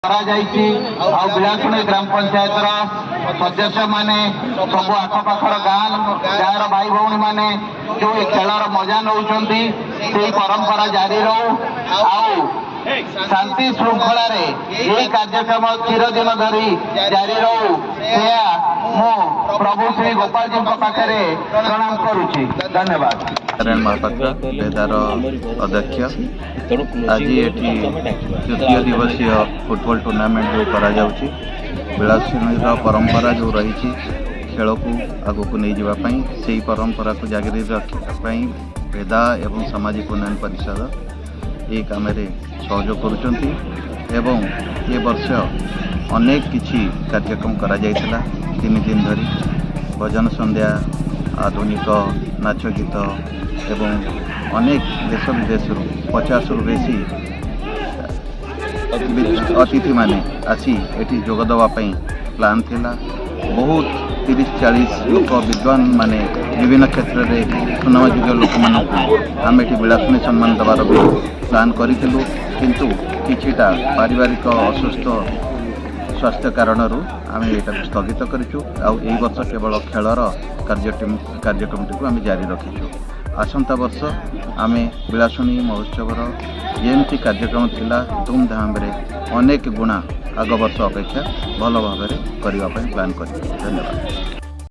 बिलासुणी ग्राम पंचायत सदस्य माने सब आखपाखर गाँ गाँव भाई भौणी माने जो खेलर मजा नौ परंपरा जारी रहू शांति श्रृंखला यही कार्यक्रम चिरदिन धरी जारी रहू मु प्रभु श्री गोपाल जी पाखे प्रणाम करुच्ची। धन्यवाद। नारायण महापात्र बेदार अध्यक्ष आज ये तृतीय दिवसीय फुटबॉल टूर्नामेंट करा जाउची। बिलासुणी परंपरा जो रही खेल को आग को नहीं जावाई से परंपरा को जागरी रखापी बेदा एवं सामाजिक उन्नयन परिषद ये काम सहयोग करुँच ये वर्ष अनेक किछि कार्यक्रम करा जाइथिला 3 दिन धरी भजन संध्या आधुनिक नाच गीत एवं अनेक देश विदेश 50 रु बेसी अतिथि माने आसी एठी जोग देवाई प्लान थिला। बहुत 30-40 लोक विद्वान माने विभिन्न क्षेत्र में सुनामयोग्य लोक मानक आम ये बिलासुणी सम्मान देवार प्लान करूँ किंतु किछिटा पारिवारिक असुस्थ स्वास्थ्य कारण आम यहाँ स्थगित करूँ। आई वर्ष केवल खेलर कार्यक्रम टी आम जारी रखीचु। आसंता वर्ष आम बिलासुणी महोत्सवर जमती कार्यक्रम थिला धूमधाम रे अनेक गुणा आग वर्ष अपेक्षा भल भाव करने प्लान कर। धन्यवाद।